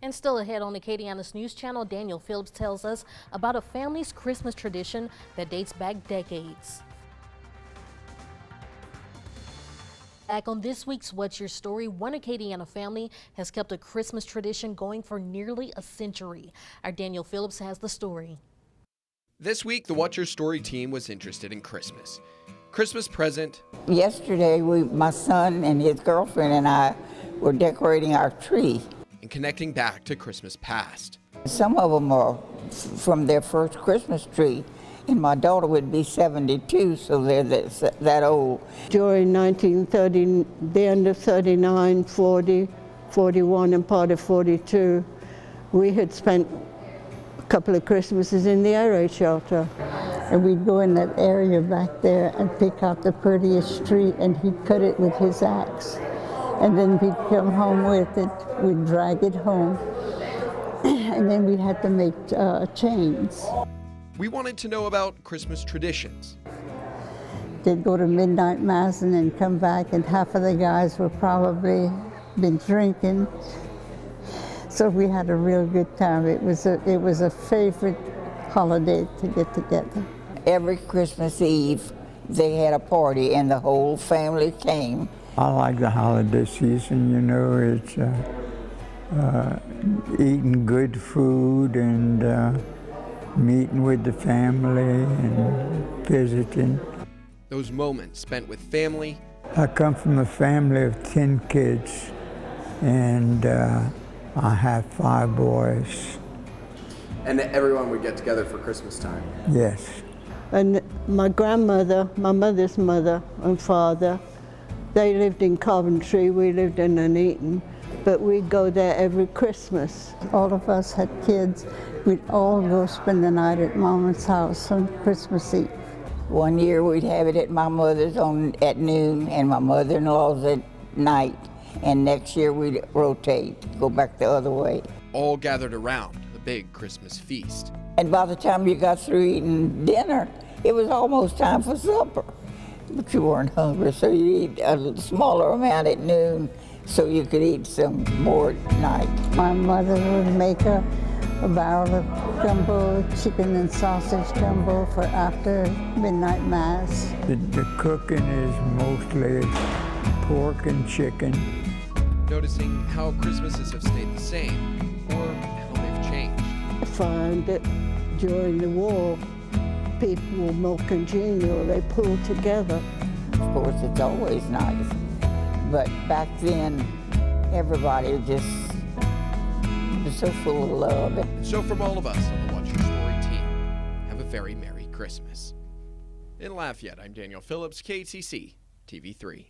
And still ahead on the Acadiana's News Channel, Daniel Phillips tells us about a family's Christmas tradition that dates back decades. Back on this week's What's Your Story, one Acadiana family has kept a Christmas tradition going for nearly a century. Our Daniel Phillips has the story. This week, the What's Your Story team was interested in Christmas. Christmas present. Yesterday, my son and his girlfriend and I were decorating our tree. And connecting back to Christmas past. Some of them are from their first Christmas tree, and my daughter would be 72, so they're that old. During 1930, the end of 39, 40, 41, and part of 42, we had spent a couple of Christmases in the air raid shelter. And we'd go in that area back there and pick out the prettiest tree, and he'd cut it with his axe. And then we'd come home with it, we'd drag it home, and then we had to make chains. We wanted to know about Christmas traditions. They'd go to midnight mass and then come back, and half of the guys were probably been drinking. So we had a real good time. It was a favorite holiday to get together. Every Christmas Eve, they had a party, and the whole family came. I like the holiday season, you know, it's eating good food and meeting with the family and visiting. Those moments spent with family. I come from a family of 10 kids, and I have 5 boys. And everyone would get together for Christmas time. Yes. And my grandmother, my mother's mother and father, they lived in Coventry, we lived in Nuneaton, but we'd go there every Christmas. All of us had kids. We'd all go spend the night at Mama's house on Christmas Eve. One year we'd have it at my mother's at noon, and my mother-in-law's at night. And next year we'd rotate, go back the other way. All gathered around the big Christmas feast. And by the time you got through eating dinner, it was almost time for supper. But you weren't hungry, so you eat a smaller amount at noon so you could eat some more at night. My mother would make a barrel of gumbo, chicken and sausage gumbo for after midnight mass. The cooking is mostly pork and chicken. Noticing how Christmases have stayed the same or how they've changed. I find that during the war, people were more congenial, they pulled together. Of course, it's always nice, but back then, everybody just was so full of love. So from all of us on the What's Your Story team, have a very Merry Christmas. In Lafayette, I'm Daniel Phillips, KTC TV3.